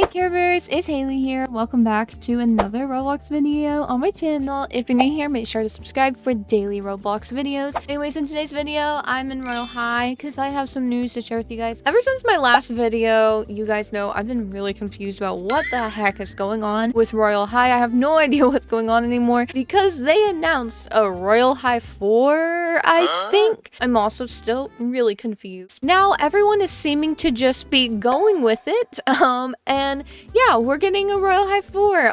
Hey Care Bears, it's Haley here. Welcome back to another Roblox video on my channel. If you're new here, make sure to subscribe for daily Roblox videos. Anyways, in today's video, I'm in Royale High because I have some news to share with you guys. Ever since my last video, you guys know I've been really confused about what the heck is going on with Royale High. I have no idea what's going on anymore because they announced a Royale High 4, I think. I'm also still really confused. Now, everyone is seeming to just be going with it. And yeah, we're getting a Royale High 4.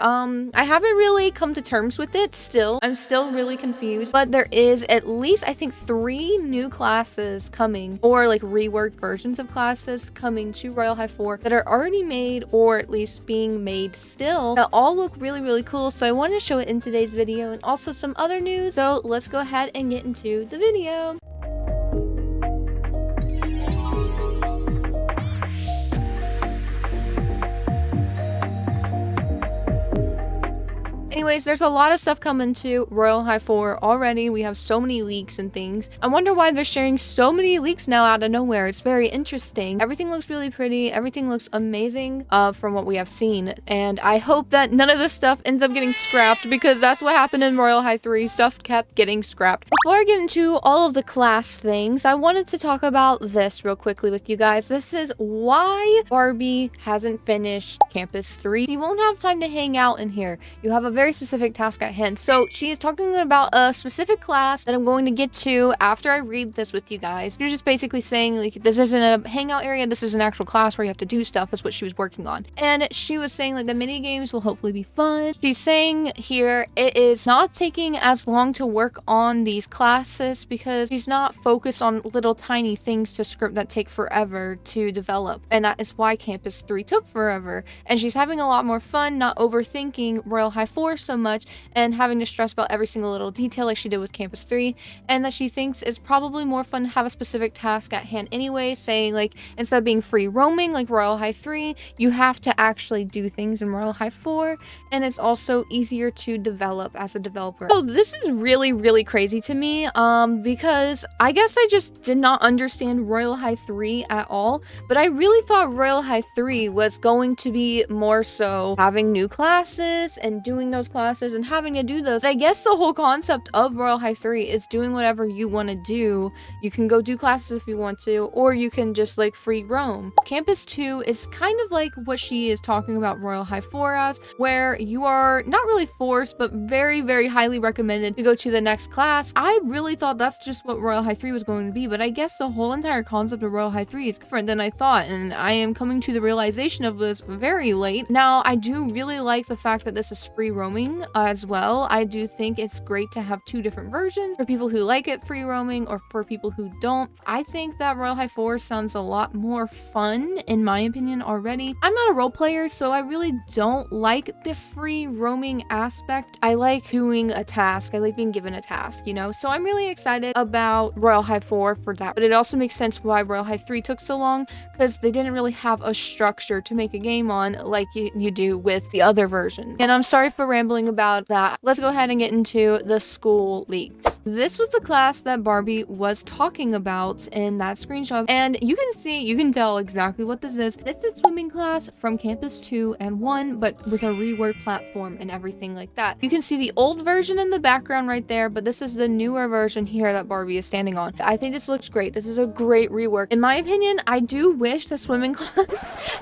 I haven't really come to terms with it still. I'm still really confused, but there is at least, I think, 3 new classes coming, or like reworked versions of classes coming to Royale High 4 that are already made, or at least being made still, that all look really cool. So I wanted to show it in today's video, and also some other news. So let's go ahead and get into the video. Anyways, there's a lot of stuff coming to Royale High 4 already. We have so many leaks and things. I wonder why they're sharing so many leaks now out of nowhere. It's very interesting. Everything looks really pretty. Everything looks amazing from what we have seen. And I hope that none of this stuff ends up getting scrapped, because that's what happened in Royale High 3. Stuff kept getting scrapped. Before I get into all of the class things, I wanted to talk about this real quickly with you guys. This is why Barbie hasn't finished Campus 3. You won't have time to hang out in here. You have a very specific task at hand. So she is talking about a specific class that I'm going to get to after I read this with you guys. You're just basically saying, like, this isn't a hangout area, this is an actual class where you have to do stuff. That's what she was working on. And she was saying, like, the mini games will hopefully be fun. She's saying here it is not taking as long to work on these classes because she's not focused on little tiny things to script that take forever to develop. And that is why Campus 3 took forever. And she's having a lot more fun, not overthinking Royale High 4 so much and having to stress about every single little detail like she did with Campus 3, and that she thinks it's probably more fun to have a specific task at hand anyway, saying, like, instead of being free roaming like Royale High 3, you have to actually do things in Royale High 4, and it's also easier to develop as a developer. So this is really crazy to me, because I guess I just did not understand Royale High 3 at all, but I really thought Royale High 3 was going to be more so having new classes and doing those classes and having to do those. But I guess the whole concept of Royale High 3 is doing whatever you want to do. You can go do classes if you want to, or you can just like free roam. Campus 2 is kind of like what she is talking about Royale High 4 as, where you are not really forced, but very highly recommended to go to the next class. I really thought that's just what Royale High 3 was going to be, but I guess the whole entire concept of Royale High 3 is different than I thought, and I am coming to the realization of this very late. Now, I do really like the fact that this is free roaming as well. I do think it's great to have 2 different versions for people who like it free roaming or for people who don't. I think that Royale High 4 sounds a lot more fun in my opinion already. I'm not a role player, so I really don't like the free roaming aspect. I like doing a task. I like being given a task, you know? So I'm really excited about Royale High 4 for that. But it also makes sense why Royale High 3 took so long, because they didn't really have a structure to make a game on like you do with the other version. And I'm sorry for rambling about that. Let's go ahead and get into the school leaks. This was the class that Barbie was talking about in that screenshot, and you can tell exactly what this is. This is swimming class from Campus 2 and 1, but with a reworked platform and everything like that. You can see the old version in the background right there, but this is the newer version here that Barbie is standing on. I think this looks great. This is a great rework. In my opinion, I do wish the swimming class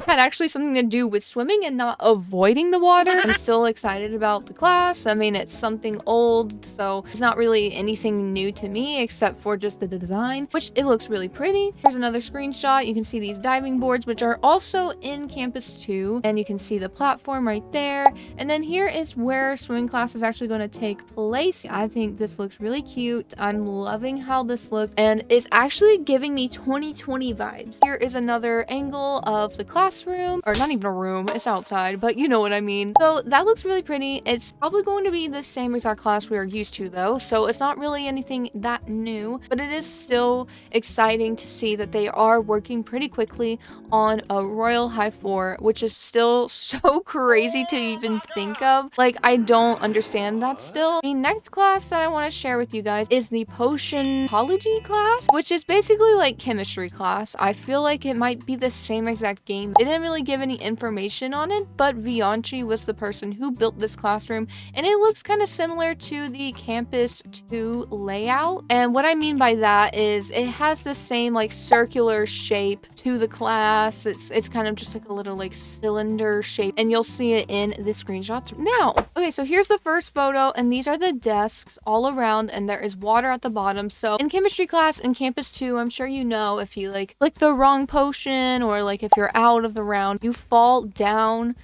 had actually something to do with swimming and not avoiding the water. I'm still excited about the class. I mean, it's something old, so it's not really anything new to me except for just the design, which it looks really pretty. Here's another screenshot. You can see these diving boards, which are also in Campus 2, and you can see the platform right there. And then here is where swimming class is actually going to take place. I think this looks really cute. I'm loving how this looks, and it's actually giving me 2020 vibes. Here is another angle of the classroom, or not even a room, it's outside, but you know what I mean. So that looks really pretty. It's probably going to be the same exact class we are used to though, so it's not really anything that new, but it is still exciting to see that they are working pretty quickly on a Royale High 4, which is still so crazy to even think of. Like, I don't understand that still. The next class that I want to share with you guys is the 𝘾𝙧𝙚𝙙𝙨 class, which is basically like chemistry class. I feel like it might be the same exact game. It didn't really give any information on it, but 𝘾𝙗𝙤𝙬𝙚 was the person who built this classroom, and it looks kind of similar to the Campus 2 layout. And what I mean by that is it has the same like circular shape to the class. It's kind of just like a little like cylinder shape, and you'll see it in the screenshots now. Okay, so here's the first photo, and these are the desks all around, and there is water at the bottom. So in chemistry class in Campus 2, I'm sure you know, if you like click the wrong potion, or like if you're out of the round, you fall down,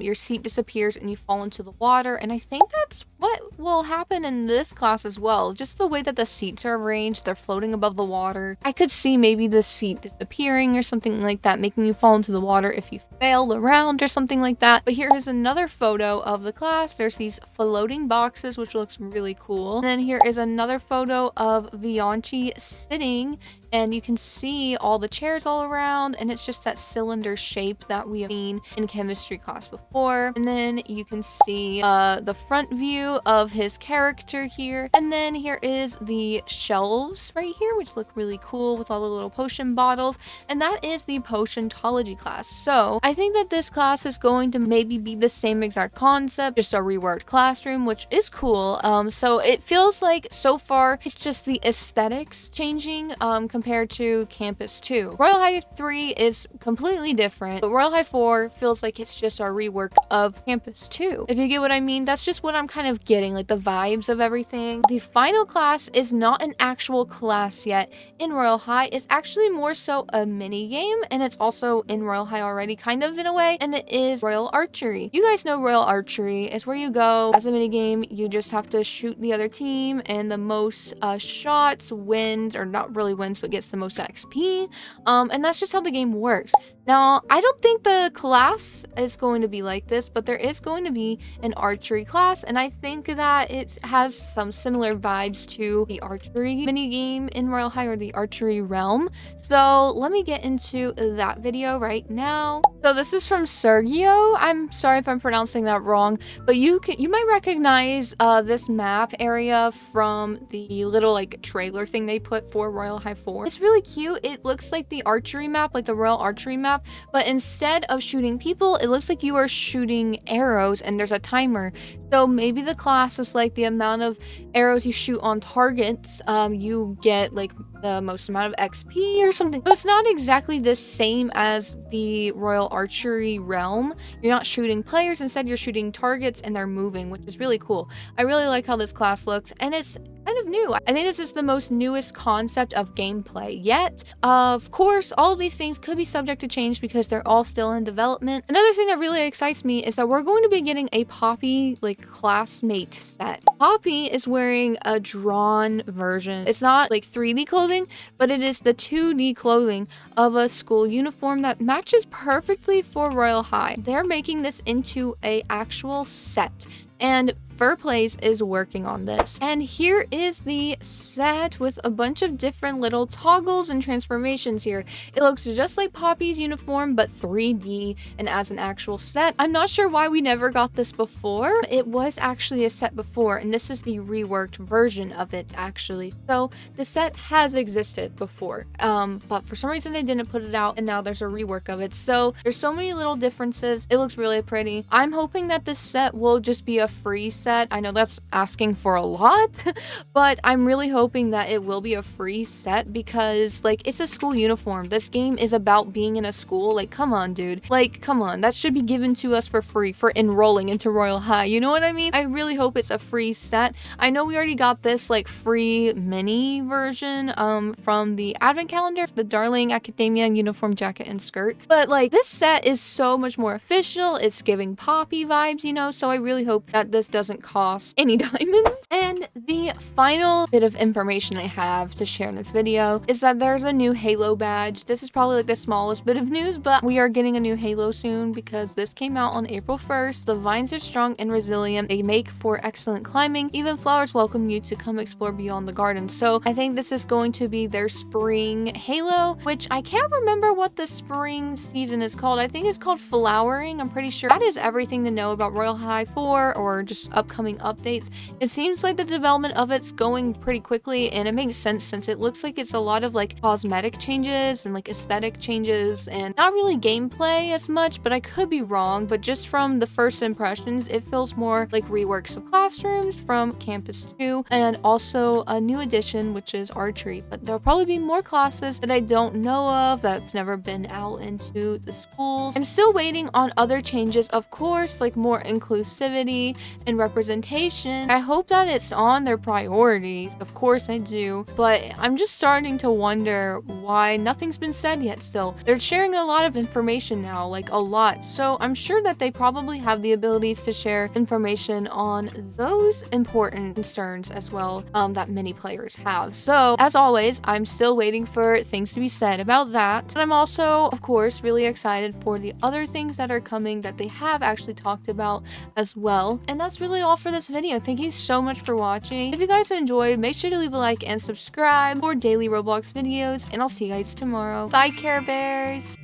your seat disappears and you fall into the water. And I think that's what will happen in this class as well. Just the way that the seats are arranged, they're floating above the water. I could see maybe the seat disappearing or something like that, making you fall into the water if you fail the round or something like that. But here is another photo of the class. There's these floating boxes, which looks really cool. And then here is another photo of 𝘾𝙗𝙤𝙬𝙚 sitting, and you can see all the chairs all around, and it's just that cylinder shape that we have seen in chemistry class before. And then you can see the front view of his character here, and then here is the shelves right here, which look really cool with all the little potion bottles, and that is the 𝘾𝙧𝙚𝙚𝙚 class. So I think that this class is going to maybe be the same exact concept, just a reworked classroom, which is cool. So it feels like so far it's just the aesthetics changing compared to Campus 2. Royale High 3 is completely different, but Royale High 4 feels like it's just a rework of Campus 2. If you get what I mean, that's just what I'm kind of getting, like the vibes of everything. The final class is not an actual class yet in Royale High. It's actually more so a mini game, and it's also in Royale High already, kind of in a way, and it is Royale Archery. You guys know Royale Archery is where you go as a mini game. You just have to shoot the other team, and the most shots wins, or not really wins, but gets the most XP. And that's just how the game works. Now, I don't think the class is going to be like this, but there is going to be an archery class, and I think that it has some similar vibes to the archery minigame in Royale High, or the archery realm. So let me get into that video right now. So this is from Sergio. I'm sorry if I'm pronouncing that wrong, but you might recognize this map area from the little like trailer thing they put for Royale High 4. It's really cute. It looks like the archery map, like the Royal Archery Map, but instead of shooting people, it looks like you are shooting arrows, and there's a timer. So maybe the class is like the amount of arrows you shoot on targets, you get like the most amount of XP or something. So it's not exactly the same as the Royal Archery realm. You're not shooting players, instead you're shooting targets, and they're moving, which is really cool. I really like how this class looks, and it's kind of new. I think this is the most newest concept of gameplay yet. Of course, all of these things could be subject to change because they're all still in development. Another thing that really excites me is that we're going to be getting a Poppy like classmate set. Poppy is wearing a drawn version. It's not like 3D clothing, but it is the 2D clothing of a school uniform that matches perfectly for Royale High. They're making this into a actual set, and Furplays is working on this. And here is the set with a bunch of different little toggles and transformations here. It looks just like Poppy's uniform, but 3D and as an actual set. I'm not sure why we never got this before. It was actually a set before, and this is the reworked version of it actually. So the set has existed before, but for some reason they didn't put it out, and now there's a rework of it. So there's so many little differences. It looks really pretty. I'm hoping that this set will just be a free set. I know that's asking for a lot, but I'm really hoping that it will be a free set, because like it's a school uniform. This game is about being in a school. Like, come on, dude. Like, come on. That should be given to us for free for enrolling into Royale High. You know what I mean? I really hope it's a free set. I know we already got this like free mini version from the advent calendar, the Darling Academia uniform jacket and skirt. But like this set is so much more official. It's giving Poppy vibes, you know, so I really hope that that this doesn't cost any diamonds. And the final bit of information I have to share in this video is that there's a new Halo badge. This is probably like the smallest bit of news, but we are getting a new Halo soon because this came out on April 1st. The vines are strong and resilient. They make for excellent climbing. Even flowers welcome you to come explore beyond the garden. So I think this is going to be their spring Halo, which I can't remember what the spring season is called. I think it's called flowering. I'm pretty sure. That is everything to know about Royale High 4 or just upcoming updates. It seems like the development of it's going pretty quickly, and it makes sense since it looks like it's a lot of like cosmetic changes and like aesthetic changes and not really gameplay as much, but I could be wrong. But just from the first impressions, it feels more like reworks of classrooms from Campus 2 and also a new addition, which is Archery. But there'll probably be more classes that I don't know of that's never been out into the schools. I'm still waiting on other changes, of course, like more inclusivity and representation. I hope that it's on their priorities. Of course I do, but I'm just starting to wonder why nothing's been said yet still. They're sharing a lot of information now, like a lot, so I'm sure that they probably have the abilities to share information on those important concerns as well that many players have. So as always, I'm still waiting for things to be said about that. And I'm also, of course, really excited for the other things that are coming that they have actually talked about as well. And that's really all for this video. Thank you so much for watching. If you guys enjoyed, make sure to leave a like and subscribe for daily Roblox videos, and I'll see you guys tomorrow. Bye, Care Bears!